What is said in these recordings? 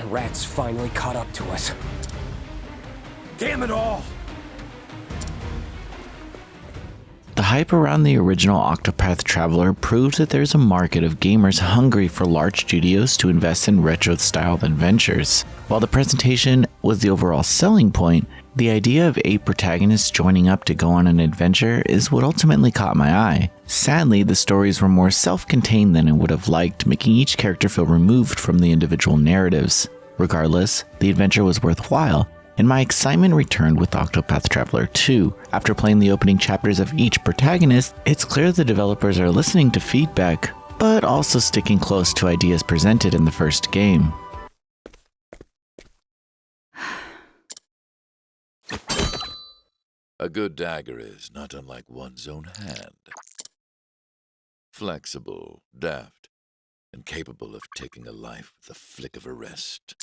rats finally caught up to us. Damn it all! The hype around the original Octopath Traveler proved that there's a market of gamers hungry for large studios to invest in retro-styled adventures. While the presentation was the overall selling point, the idea of 8 protagonists joining up to go on an adventure is what ultimately caught my eye. Sadly, the stories were more self-contained than I would have liked, making each character feel removed from the individual narratives. Regardless, the adventure was worthwhile, and my excitement returned with Octopath Traveler 2. After playing the opening chapters of each protagonist, it's clear the developers are listening to feedback, but also sticking close to ideas presented in the first game. A good dagger is not unlike one's own hand. Flexible, deft, and capable of taking a life with a flick of a wrist.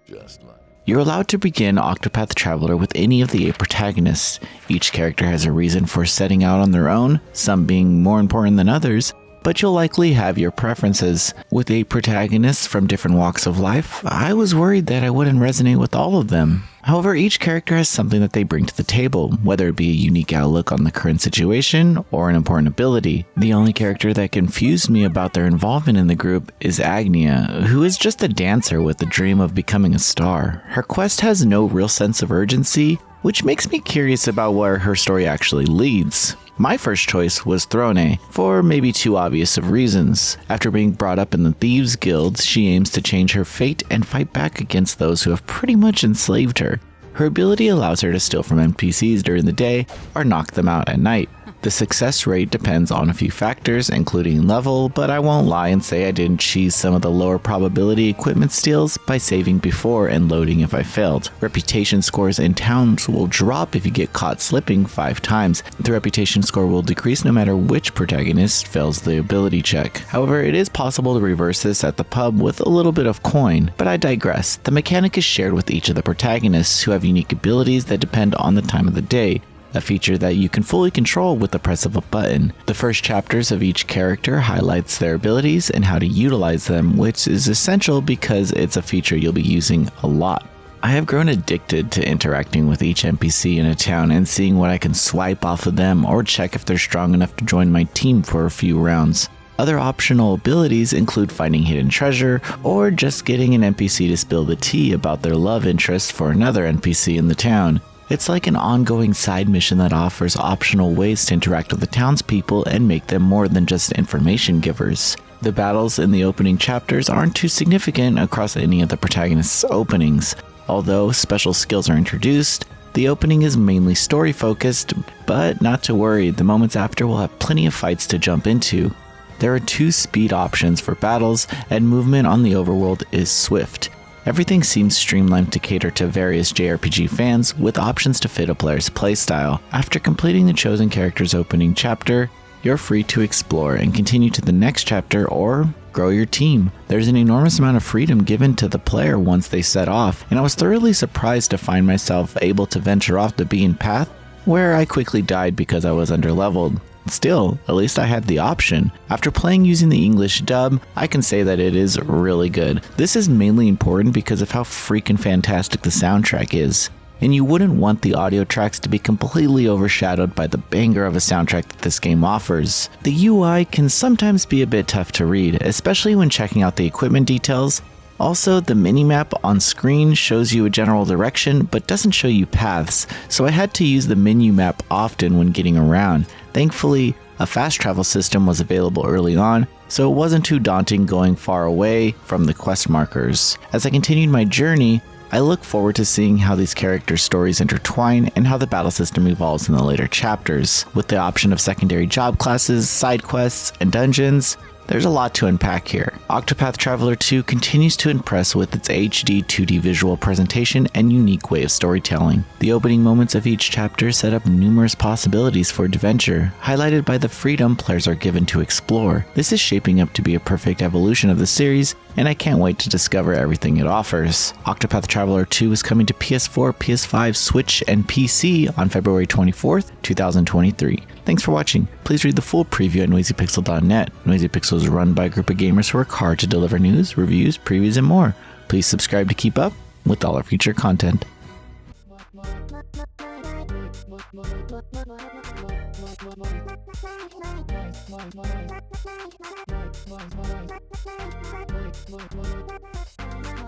Just like... You're allowed to begin Octopath Traveler with any of the 8 protagonists. Each character has a reason for setting out on their own, some being more important than others, but you'll likely have your preferences. With 8 protagonists from different walks of life, I was worried that I wouldn't resonate with all of them. However, each character has something that they bring to the table, whether it be a unique outlook on the current situation or an important ability. The only character that confused me about their involvement in the group is Agnia, who is just a dancer with the dream of becoming a star. Her quest has no real sense of urgency, which makes me curious about where her story actually leads. My first choice was Throne, for maybe too obvious of reasons. After being brought up in the Thieves Guild, she aims to change her fate and fight back against those who have pretty much enslaved her. Her ability allows her to steal from NPCs during the day or knock them out at night. The success rate depends on a few factors, including level, but I won't lie and say I didn't cheese some of the lower probability equipment steals by saving before and loading if I failed. Reputation scores in towns will drop if you get caught slipping 5 times. The reputation score will decrease no matter which protagonist fails the ability check. However, it is possible to reverse this at the pub with a little bit of coin, but I digress. The mechanic is shared with each of the protagonists, who have unique abilities that depend on the time of the day, a feature that you can fully control with the press of a button. The first chapters of each character highlights their abilities and how to utilize them, which is essential because it's a feature you'll be using a lot. I have grown addicted to interacting with each NPC in a town and seeing what I can swipe off of them or check if they're strong enough to join my team for a few rounds. Other optional abilities include finding hidden treasure or just getting an NPC to spill the tea about their love interest for another NPC in the town. It's like an ongoing side mission that offers optional ways to interact with the townspeople and make them more than just information givers. The battles in the opening chapters aren't too significant across any of the protagonists' openings. Although special skills are introduced, the opening is mainly story focused, but not to worry, the moments after will have plenty of fights to jump into. There are 2 speed options for battles, and movement on the overworld is swift. Everything seems streamlined to cater to various JRPG fans, with options to fit a player's playstyle. After completing the chosen character's opening chapter, you're free to explore and continue to the next chapter or grow your team. There's an enormous amount of freedom given to the player once they set off, and I was thoroughly surprised to find myself able to venture off the beaten path, where I quickly died because I was underleveled. Still, at least I had the option. After playing using the English dub, I can say that it is really good. This is mainly important because of how freaking fantastic the soundtrack is, and you wouldn't want the audio tracks to be completely overshadowed by the banger of a soundtrack that this game offers. The UI can sometimes be a bit tough to read, especially when checking out the equipment details. Also, the minimap on screen shows you a general direction but doesn't show you paths, so I had to use the menu map often when getting around. Thankfully, a fast travel system was available early on, so it wasn't too daunting going far away from the quest markers. As I continued my journey, I look forward to seeing how these characters' stories intertwine and how the battle system evolves in the later chapters. With the option of secondary job classes, side quests, and dungeons, there's a lot to unpack here. Octopath Traveler 2 continues to impress with its HD 2D visual presentation and unique way of storytelling. The opening moments of each chapter set up numerous possibilities for adventure, highlighted by the freedom players are given to explore. This is shaping up to be a perfect evolution of the series, and I can't wait to discover everything it offers. Octopath Traveler 2 is coming to PS4, PS5, Switch, and PC on February 24th, 2023. Thanks for watching. Please read the full preview at noisypixel.net. Noisy Pixel is run by a group of gamers who work hard to deliver news, reviews, previews, and more. Please subscribe to keep up with all our future content.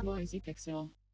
Noisy Pixel.